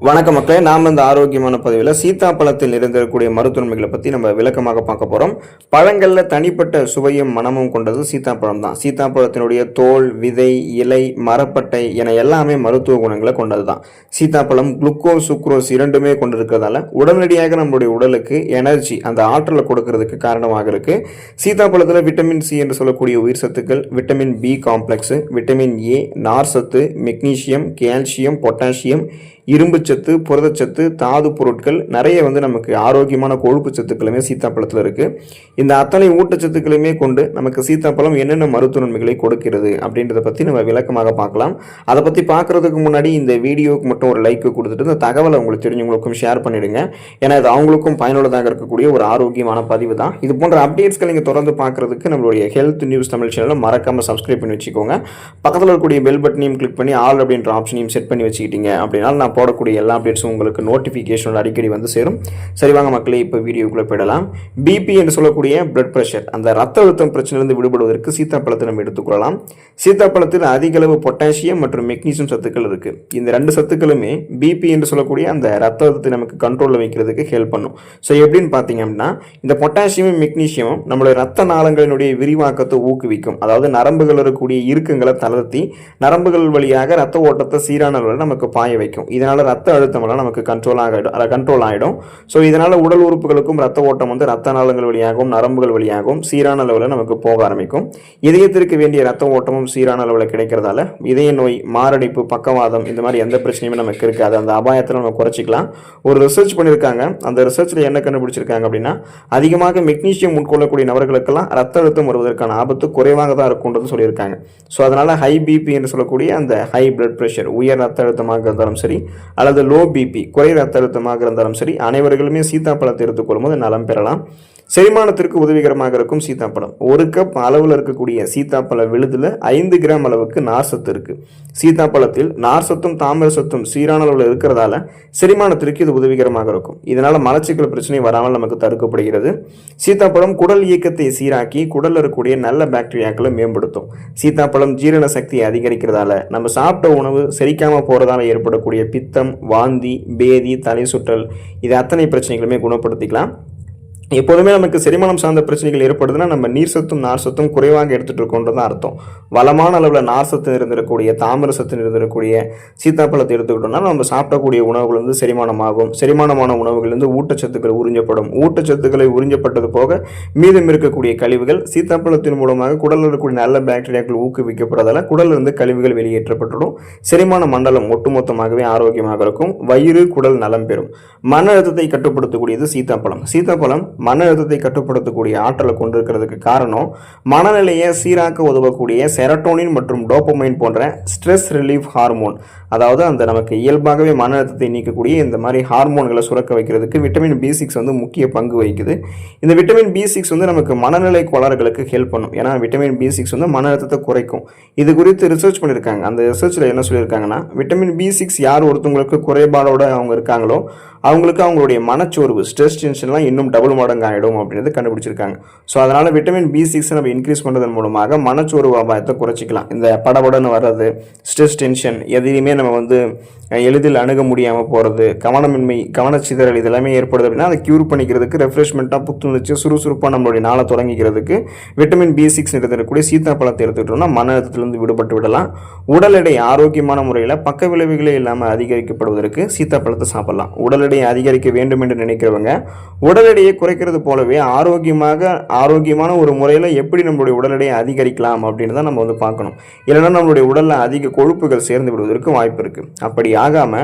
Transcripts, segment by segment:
வணக்கம் மக்களே, நாம் இந்த ஆரோக்கியமான பதிவில் சீத்தாப்பழத்தில் நிறைந்திருக்கக்கூடிய மருத்துவன்மைகளை பற்றி நம்ம விளக்கமாக பார்க்க போகிறோம். பழங்களில் தனிப்பட்ட சுவையும் மனமும் கொண்டது சீத்தாப்பழம் தான். சீத்தாப்பழத்தினுடைய தோல், விதை, இலை, மரப்பட்டை என எல்லாமே மருத்துவ குணங்களை கொண்டது தான். சீத்தாப்பழம் குளுக்கோஸ், சுக்ரோஸ் இரண்டுமே கொண்டிருக்கிறதால உடனடியாக நம்மளுடைய உடலுக்கு எனர்ஜி, அந்த ஆற்றலை கொடுக்கறதுக்கு காரணமாக இருக்கு. சீத்தாப்பழத்தில் விட்டமின் சி என்று சொல்லக்கூடிய உயிர் சத்துக்கள், vitamin B complex, vitamin A, நார் சத்து, மெக்னீசியம், கால்சியம், பொட்டாசியம், இரும்புச்சத்து, புரதச்சத்து, தாது பொருட்கள் நிறைய நமக்கு ஆரோக்கியமான கொழுப்பு சத்துக்களுமே சீத்தாப்பழத்தில் இருக்கு. இந்த அத்தனை ஊட்டச்சத்துக்களுமே கொண்டு நமக்கு சீத்தாப்பழம் என்னென்ன மருத்துவ நன்மைகளை கொடுக்கிறது அப்படின்றத பற்றி நம்ம விளக்கமாக பார்க்கலாம். அதை பற்றி பார்க்கறதுக்கு முன்னாடி இந்த வீடியோவுக்கு மட்டும் ஒரு லைக் கொடுத்துட்டு இந்த தகவலை உங்களுக்கு தெரிஞ்சவங்களுக்கும் ஷேர் பண்ணிடுங்க. ஏன்னா இது அவங்களுக்கும் பயனுள்ளதாக இருக்கக்கூடிய ஒரு ஆரோக்கியமான பதிவு தான். இது போன்ற அப்டேட்ஸ்களை நீங்கள் தொடர்ந்து பார்க்கறதுக்கு நம்மளுடைய ஹெல்த் நியூஸ் தமிழ் சேனலை மறக்காம சப்ஸ்கிரைப் பண்ணி வச்சுக்கோங்க. பக்கத்தில் இருக்கக்கூடிய பெல் பட்டனையும் கிளிக் பண்ணி ஆல் அப்படின்ற ஆப்ஷனையும் செட் பண்ணி வச்சுக்கிட்டீங்க அப்படின்னா நான் போடக்கூடிய எல்லா அப்டேட்ஸும் உங்களுக்கு நோட்டிஃபிகேஷன் அடிக்கடி சேரும். சரி வாங்க மக்களே, இப்போ வீடியோக்குள்ளே போயிடலாம். பிபி என்று சொல்லக்கூடிய பிளட் பிரஷர், அந்த ரத்த அழுத்தம் பிரச்சனையிலிருந்து விடுபடுவதற்கு சீத்தாப்பழத்தை நம்ம எடுத்துக்கொள்ளலாம். சீத்தாப்பழத்தில் அதிக அளவு பொட்டாசியம் மற்றும் மெக்னீசியம் சத்துக்கள் இருக்கு. இந்த ரெண்டு சத்துக்களுமே பிபி என்று சொல்லக்கூடிய அந்த ரத்த அழுத்தத்தை நமக்கு கண்ட்ரோலில் வைக்கிறதுக்கு ஹெல்ப் பண்ணும். ஸோ எப்படின்னு பார்த்தீங்க அப்படின்னா, இந்த பொட்டாசியமும் மெக்னீசியமும் நம்மளுடைய ரத்த நாளங்களினுடைய விரிவாக்கத்தை ஊக்குவிக்கும். அதாவது நரம்புகள் இருக்கக்கூடிய இறுக்கங்களை தளர்த்தி நரம்புகள் வழியாக ரத்த ஓட்டத்தை சீரான அளவில் நமக்கு பாய வைக்கும். இதனால ரத்த அழுத்தமெல்லாம் நமக்கு கண்ட்ரோல் ஆகிடும். ஸோ இதனால உடல் உறுப்புகளுக்கும் ரத்த ஓட்டம் ரத்த நாளங்கள் வழியாகவும் நரம்புகள் வழியாகவும் சீரான அளவில் நமக்கு போக ஆரம்பிக்கும். இதயத்திற்கு வேண்டிய ரத்த ஓட்டமும் சீரான அளவில் கிடைக்கிறதால இதய நோய், மாரடைப்பு, பக்கவாதம் இந்த மாதிரி எந்த பிரச்சனையுமே நமக்கு இருக்காது. அந்த அபாயத்தில் நம்ம குறைச்சிக்கலாம். ஒரு ரிசர்ச் பண்ணியிருக்காங்க. அந்த ரிசர்ச்சில் என்ன கண்டுபிடிச்சிருக்காங்க அப்படின்னா, அதிகமாக மெக்னீசியம் உட்கொள்ளக்கூடிய நபர்களுக்கெல்லாம் ரத்த அழுத்தம் வருவதற்கான ஆபத்து குறைவாக தான் இருக்கும்ன்றது சொல்லியிருக்காங்க. ஸோ அதனால ஹை பிபி என்று சொல்லக்கூடிய அந்த ஹை பிளட் பிரஷர், உயர் ரத்த அழுத்தமாக இருந்தாலும் சரி அல்லது லோ பிபி, குறை ரத்த அழுத்தமாக இருந்தாலும் சரி, அனைவர்களுமே சீத்தாப்பழத்தை எடுத்துக்கொள்ளும் போது நலம் பெறலாம். செரிமானத்திற்கு உதவிகரமாக இருக்கும் சீத்தாப்பழம். ஒரு கப் அளவில் இருக்கக்கூடிய சீத்தாப்பழ விழுதுல 5 கிராம் அளவுக்கு நார் சத்து இருக்கு. சீத்தாப்பழத்தில் நார் சத்தும் தாமிர சத்தும் சீரான அளவில் இருக்கிறதால செரிமானத்திற்கு இது உதவிகரமாக இருக்கும். இதனால மலச்சிக்கல் பிரச்சனை வராமல் நமக்கு தடுக்கப்படுகிறது. சீத்தாப்பழம் குடல் இயக்கத்தை சீராக்கி குடல் இருக்கக்கூடிய நல்ல பாக்டீரியாக்களை மேம்படுத்தும். சீத்தாப்பழம் ஜீரண சக்தியை அதிகரிக்கிறதால நம்ம சாப்பிட்ட உணவு செரிக்காம போறதால ஏற்படக்கூடிய பித்தம், வாந்தி, பேதி, தலை சுற்றல் இது அத்தனை பிரச்சனைகளுமே குணப்படுத்திக்கலாம். எப்போதுமே நமக்கு செரிமானம் சார்ந்த பிரச்சனைகள் ஏற்படுதுன்னா நம்ம நீர் சத்தும் நார் சத்தும் குறைவாக எடுத்துட்டு இருக்கோன்றதான் அர்த்தம். வளமான அளவில் நார் சத்து இருந்திருக்கக்கூடிய, தாமிர சத்து இருந்திருக்கக்கூடிய சீத்தாப்பழத்தை எடுத்துக்கிட்டோம்னா நம்ம சாப்பிடக்கூடிய உணவுகள் செரிமானமாகும். செரிமானமான உணவுகளிலிருந்து ஊட்டச்சத்துக்கள் உறிஞ்சப்படும். ஊட்டச்சத்துக்களை உறிஞ்சப்பட்டது போக மீதம் இருக்கக்கூடிய கழிவுகள் சீத்தாப்பழத்தின் மூலமாக குடலில் இருக்கக்கூடிய நல்ல பாக்டீரியாக்கள் ஊக்குவிக்கப்படுறதால குடலில் இருந்து கழிவுகள் வெளியேற்றப்பட்டுடும். செரிமான மண்டலம் ஒட்டுமொத்தமாகவே ஆரோக்கியமாக இருக்கும். வயிறு, குடல் நலம் பெறும். மன அழுத்தத்தை கட்டுப்படுத்தக்கூடியது சீத்தாப்பழம். சீத்தாப்பழம் மன அழுத்தத்தை கட்டுப்படுத்தக்கூடிய ஆற்றலை கொண்டிருக்கிறதுக்கு காரணம், மனநிலையை சீராக்க உதவக்கூடிய செரட்டோனின் மற்றும் டோபமைன் போன்ற ஸ்ட்ரெஸ் ரிலீஃப் ஹார்மோன், அதாவது அந்த நமக்கு இயல்பாகவே மன அழுத்தத்தை நீக்கக்கூடிய இந்த மாதிரி ஹார்மோன்களை சுரக்க வைக்கிறதுக்கு விட்டமின் B6 முக்கிய பங்கு வகிக்குது. இந்த விட்டமின் B6 நமக்கு மனநிலை கோளாறுகளுக்கு ஹெல்ப் பண்ணும். ஏன்னா விட்டமின் B6 மன அழுத்தத்தை குறைக்கும். இது குறித்து ரிசர்ச் பண்ணியிருக்காங்க. அந்த ரிசர்ச்சில் என்ன சொல்லியிருக்காங்கன்னா, விட்டமின் B6 யார் ஒருத்தவங்களுக்கு குறைபாடோட அவங்க இருக்காங்களோ அவங்களுக்கு அவங்களுடைய மனச்சோர்வு, ஸ்ட்ரெஸ், டென்ஷன்லாம் இன்னும் டபுள் மடங்கு ஆகிடும் அப்படின்றது கண்டுபிடிச்சிருக்காங்க. ஸோ அதனால் விட்டமின் B6 நம்ம இன்க்ரீஸ் பண்ணுறதன் மூலமாக மனச்சோர்வு அபாயத்தை குறைச்சிக்கலாம். இந்த படபடன்னு வர்றது, ஸ்ட்ரெஸ், டென்ஷன் எதையுமே நம்ம எளிதில் அணுக முடியாமல் போகிறது, கவனமின்மை, கவனச்சிதறல் இதெல்லாமே ஏற்படுது அப்படின்னா அதை க்யூர் பண்ணிக்கிறதுக்கு, ரெஃப்ரெஷ்மெண்ட்டாக, புத்துணர்ச்சி, சுறுசுறுப்பாக நம்மளுடைய நாளை தொடங்கிக்கிறதுக்கு விட்டமின் B6 இருக்கக்கூடிய சீத்தாப்பழத்தை எடுத்துக்கிட்டோம்னா மன அழுத்தத்திலிருந்து விடுபட்டு விடலாம். உடல் எடை ஆரோக்கியமான முறையில் பக்க விளைவுகளே இல்லாமல் அதிகரிக்கப்படுவதற்கு சீத்தாப்பழத்தை சாப்பிடலாம். உடல் எடையை அதிகரிக்க வேண்டும் என்று நினைக்கிறவங்க உடல் எடையை குறைக்கிறது போலவே ஆரோக்கியமான ஒரு முறையில் எப்படி நம்மளுடைய உடல் எடையை அதிகரிக்கலாம் அப்படின்னு தான் நம்ம பார்க்கணும். இல்லைன்னா நம்மளுடைய உடலில் அதிக கொழுப்புகள் சேர்ந்து விடுவதற்கு வாய்ப்பு இருக்குது. அப்படி ஆகாம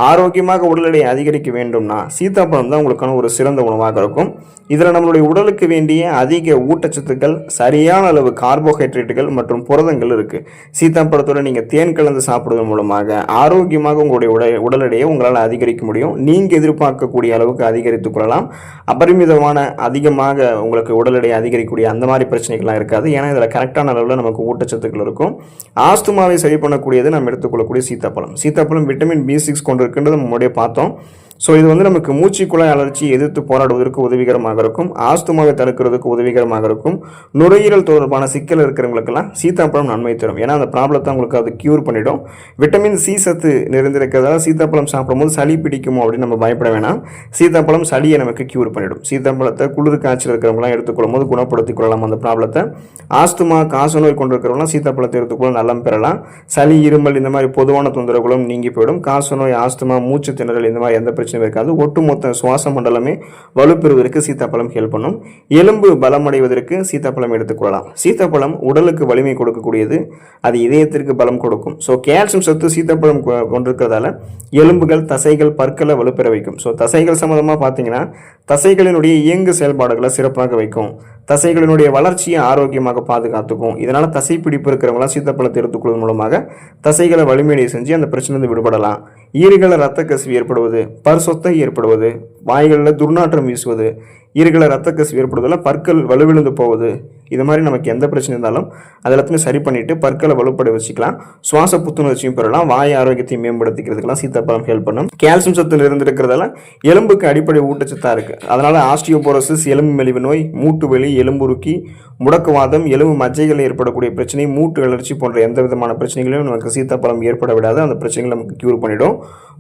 ஆரோக்கியமாக உடல் எடையை அதிகரிக்க வேண்டும்னா சீத்தாப்பழம் தான் உங்களுக்கான ஒரு சிறந்த உணவாக இருக்கும். இதில் நம்மளுடைய உடலுக்கு வேண்டிய அதிக ஊட்டச்சத்துக்கள், சரியான அளவு கார்போஹைட்ரேட்டுகள் மற்றும் புரதங்கள் இருக்கு. சீத்தாப்பழத்தோட நீங்க தேன் கலந்து சாப்பிடுவதன் மூலமாக ஆரோக்கியமாக உங்களுடைய உடல் எடையை உங்களால் அதிகரிக்க முடியும். நீங்க எதிர்பார்க்கக்கூடிய அளவுக்கு அதிகரித்துக் கொள்ளலாம். அபரிமிதமான அதிகமாக உங்களுக்கு உடல் எடையை அதிகரிக்கக்கூடிய அந்த மாதிரி பிரச்சனைகள்லாம் இருக்காது. ஏன்னா இதில் கரெக்டான அளவில் நமக்கு ஊட்டச்சத்துக்கள் இருக்கும். ஆஸ்துமாவை சரி பண்ணக்கூடியது நம்ம எடுத்துக்கொள்ளக்கூடிய சீத்தாப்பழம். சீத்தாப்பழம் விட்டமின் B6 கொண்டிருக்கின்றது நம்ம முன்னாடியே பார்த்தோம். ஸோ இது வந்து நமக்கு மூச்சுக்குழாய் அழற்சியை எதிர்த்து போராடுவதற்கு உதவிகரமாக இருக்கும், ஆஸ்துமாவை தடுக்கிறதுக்கு உதவிகரமாக இருக்கும், நுரையீரல் தொடர்பான சிக்கல் இருக்கிறவங்களுக்கெல்லாம் சீத்தாப்பழம் நன்மை தரும். ஏன்னா அந்த ப்ராப்ளத்தை உங்களுக்கு அது க்யூர் பண்ணிடும். விட்டமின் சி சத்து நிறைந்திருக்கிறதால சீத்தாப்பழம் சாப்பிடும்போது சளி பிடிக்குமோ அப்படின்னு நம்ம பயப்பட வேணாம். சீத்தாப்பழம் சளியை நமக்கு க்யூர் பண்ணிடும். சீத்தாப்பழத்தை குளிர் காய்ச்சல் இருக்கிறவங்களாம் எடுத்துக்கொள்ளும் போது குணப்படுத்திக் கொள்ளலாம் அந்த ப்ராப்ளத்தை. ஆஸ்துமா காசநோய் கொண்டிருக்கிறவங்களாம் சீத்தாப்பழத்தை எடுத்துக்கொள்ள நலம் பெறலாம். சளி இருமல் இந்த மாதிரி பொதுவான தொந்தரவுகளும் நீங்கி போயிடும். காசநோய், ஆஸ்துமா, மூச்சு திணறல் இந்த மாதிரி எந்த பிரச்சனையும் இருக்காது. ஒட்டுமொத்த சுவாச மண்டலமே வலுப்பெறுவதற்கு சீத்தாப்பழம் ஹெல்ப் பண்ணும். எலும்பு பலமடைவதற்கு சீத்தாப்பழம் எடுத்துக்கொள்ளலாம். சீத்தாப்பழம் உடலுக்கு வலிமை கொடுக்கக்கூடியது, அது இதயத்திற்கு பலம் கொடுக்கும். ஸோ கால்சியம் சத்து சீத்தாப்பழம் கொண்டிருக்கிறதால எலும்புகள், தசைகள், பற்களை வலுப்பெற வைக்கும். ஸோ தசைகள் சம்மந்தமாக பார்த்தீங்கன்னா தசைகளினுடைய இயங்கு செயல்பாடுகளை சிறப்பாக வைக்கும், தசைகளினுடைய வளர்ச்சியை ஆரோக்கியமாக பாதுகாத்துக்கும். இதனால் தசை பிடிப்பு இருக்கிறவங்களாம் சீத்தாப்பழத்தை எடுத்துக்கொள்வதன் மூலமாக தசைகளை வலிமையை செஞ்சு அந்த பிரச்சனை விடுபடலாம். ஈறுகளில் ரத்த கசிவு ஏற்படுவது, சொத்தை ஏற்படுவது, வாய்களில் துர்நாற்றம் வீசுவது, ஈறுகளை ரத்த கசிவு ஏற்படுவதில் பற்கள் வலுவிழுந்து போவது, இது மாதிரி நமக்கு எந்த பிரச்சனை இருந்தாலும் அது எல்லாத்தையுமே சரி பண்ணிட்டு பற்களை வலுப்பட வச்சுக்கலாம். சுவாச புத்துணர்ச்சியும் பெறலாம். வாய் ஆரோக்கியத்தையும் மேம்படுத்திக்கிறதுக்கெல்லாம் சீத்தாப்பழம் ஹெல்ப் பண்ணும். கால்சியம் சத்தில் இருந்திருக்கிறதால எலும்புக்கு அடிப்படை ஊட்டச்சத்தாக இருக்கு. அதனால ஆஸ்டியோபோரோசிஸ், எலும்பு மெலிவு நோய், மூட்டு வலி, எலும்புருக்கி, முடக்குவாதம், எலும்பு மஜ்ஜைகளில் ஏற்படக்கூடிய பிரச்சனை, மூட்டு வளர்ச்சி போன்ற எந்த விதமான பிரச்சனைகளையும் நமக்கு சீத்தாப்பழம் ஏற்பட விடாது. அந்த பிரச்சனைகளை நமக்கு கியூர் பண்ணிடும்.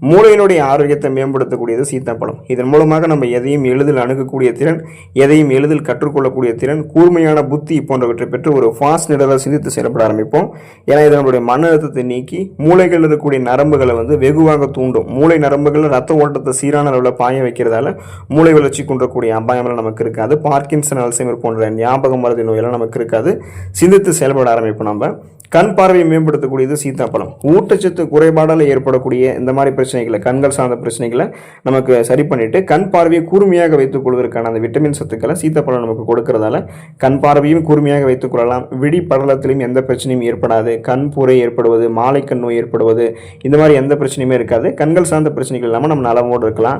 மூளையினுடைய ஆரோக்கியத்தை மேம்படுத்தக்கூடியது சீத்தாப்பழம். இதன் மூலமாக நம்ம எதையும் எளிதில் அணுகக்கூடிய திறன், எதையும் எளிதில் கற்றுக்கொள்ளக்கூடிய திறன், கூர்மையான புத்தி போன்றவற்றை பெற்று ஒரு ஃபாஸ்ட் நிடலை சிந்தித்து செயல்பட ஆரம்பிப்போம். ஏன்னா இது நம்மளுடைய மன அழுத்தத்தை நீக்கி மூளைகளில் இருக்கக்கூடிய நரம்புகளை வந்து வெகுவாக தூண்டும். மூளை நரம்புகள் ரத்த ஓட்டத்தை சீரான அளவில் பாய வைக்கிறதால மூளை வளர்ச்சி கொண்டக்கூடிய அபாயமெல்லாம் நமக்கு இருக்காது. பார்க்கின்சன், அல்சைமர் போன்ற ஞாபகம் மறதி நோயெல்லாம் நமக்கு இருக்காது. சிந்தித்து செயல்பட ஆரம்பிப்போம். நம்ம கண் பார்வையை மேம்படுத்தக்கூடியது சீத்தாப்பழம். ஊட்டச்சத்து குறைபாடால் ஏற்படக்கூடிய இந்த மாதிரி பிரச்சனைகளை, கண்கள் சார்ந்த பிரச்சனைகளை நமக்கு சரி பண்ணிட்டு கண் பார்வையை கூர்மையாக வைத்துக் கொள்வதற்கான அந்த விட்டமின் சத்துக்களை சீத்தாப்பழம் நமக்கு கொடுக்கறதால கண் பார்வையும் கூர்மையாக வைத்துக் கொள்ளலாம். விழி படலத்திலும் எந்த பிரச்சனையும் ஏற்படாது. கண் பூரை ஏற்படுவது, மாலைக்கண் நோய் ஏற்படுவது, இந்த மாதிரி எந்த பிரச்சனையுமே இருக்காது. கண்கள் சார்ந்த பிரச்சனைகள் இல்லாமல் நம்ம நலமோடு இருக்கலாம்.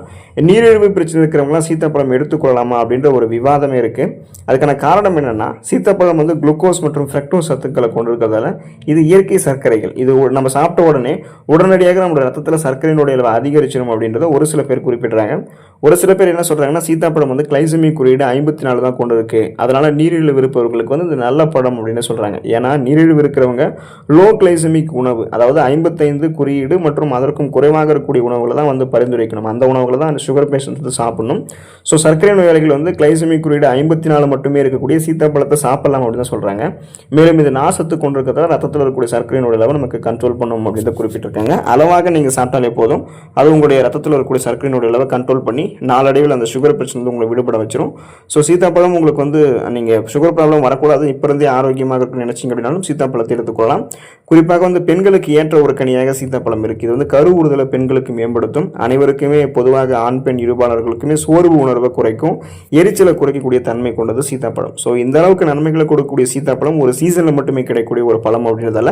நீரிழிவு பிரச்சனை இருக்கிறவங்களாம் சீத்தாப்பழம் எடுத்துக்கொள்ளலாமா அப்படின்ற ஒரு விவாதமே இருக்கு. அதுக்கான காரணம் என்னன்னா, சீத்தாப்பழம் வந்து குளுக்கோஸ் மற்றும் ஃப்ரக்டோஸ் சத்துக்களை கொண்டிருக்கிறதால இது இயற்கை சர்க்கரைகள். இது நம்ம சாப்பிட்ட உடனே உடனடியாக நம்மளோட ரத்தத்தில் சர்க்கரையினுடைய அளவு அதிகரிச்சிடும் அப்படின்றத ஒரு சில பேர் குறிப்பிடுறாங்க. ஒரு சில பேர் என்ன சொல்றாங்கன்னா, சீத்தாப்பழம் வந்து கிளைசமிக் குறியீடு 54 தான் கொண்டு இருக்கு, அதனால நீரிழிவு இருப்பவர்களுக்கு வந்து இது நல்ல பழம் அப்படின்னு சொல்றாங்க. ஏன்னா நீரிழிவு இருக்கிறவங்க லோ கிளைசமிக் உணவு, அதாவது 55 குறியீடு மற்றும் அதற்கும் குறைவாக இருக்கக்கூடிய உணவுகளை தான் வந்து பரிந்துரைக்கணும். அந்த உணவுகளை தான் அந்த சுகர் பேஷண்ட் வந்து சாப்பிடணும். ஸோ சர்க்கரை நோயாளிகள் வந்து கிளைசமிக் குறியீடு 54 மட்டுமே இருக்கக்கூடிய சீத்தாப்பழத்தை சாப்பிடலாம் அப்படின்னு தான் சொல்றாங்க. மேலும் இது நாசத்து கொண்டிருக்கிறதால ரத்தத்தில் இருக்கக்கூடிய சர்க்கரையினுடைய அளவை நமக்கு கண்ட்ரோல் பண்ணும் அப்படின்னு குறிப்பிட்டிருக்காங்க. அளவாக நீங்கள் சாப்பிட்டாலே போதும், அது உங்களுடைய ரத்தத்தில் இருக்கக்கூடிய சர்க்கரையினுடைய அளவை கண்ட்ரோல் பண்ணி நாளடைவில் அந்த சுகர் பிரச்சனை வந்து உங்களை விடுபட வச்சிரும். ஸோ சீத்தாப்பழம் உங்களுக்கு வந்து நீங்கள் சுகர் ப்ராப்ளம் வரக்கூடாது, இப்போ இருந்தே ஆரோக்கியமாக இருக்குன்னு நினைச்சிங்க அப்படின்னாலும் சீத்தாப்பழத்தை எடுத்துக்கொள்ளலாம். குறிப்பாக வந்து பெண்களுக்கு ஏற்ற ஒரு கனியாக சீத்தாப்பழம் இருக்குது. இது வந்து கருவுறுதலை பெண்களுக்கு மேம்படுத்தும். அனைவருக்குமே பொதுவாக ஆண் பெண் இருபாளர்களுக்குமே சோர்வு உணர்வை குறைக்கும், எரிச்சலை குறைக்கக்கூடிய தன்மை கொண்டது சீத்தாப்பழம். ஸோ இந்த அளவுக்கு நன்மைகளை கொடுக்கக்கூடிய சீத்தாப்பழம் ஒரு சீசனில் மட்டுமே கிடைக்கக்கூடிய ஒரு பழம் அப்படின்றதால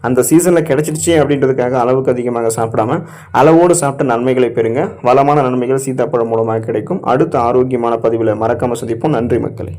அந்த சீசனில் கிடைச்சிடுச்சே அப்படின்றதுக்காக அளவுக்கு அதிகமாக சாப்பிடாம அளவோடு சாப்பிட்ட நன்மைகளை பெறுங்க. வளமான நன்மைகள் சீத்தாப்பழம் மூலமாக கிடைக்கும். அடுத்த ஆரோக்கியமான பதிவில் மறக்காம சந்திப்போம். நன்றி மக்களே.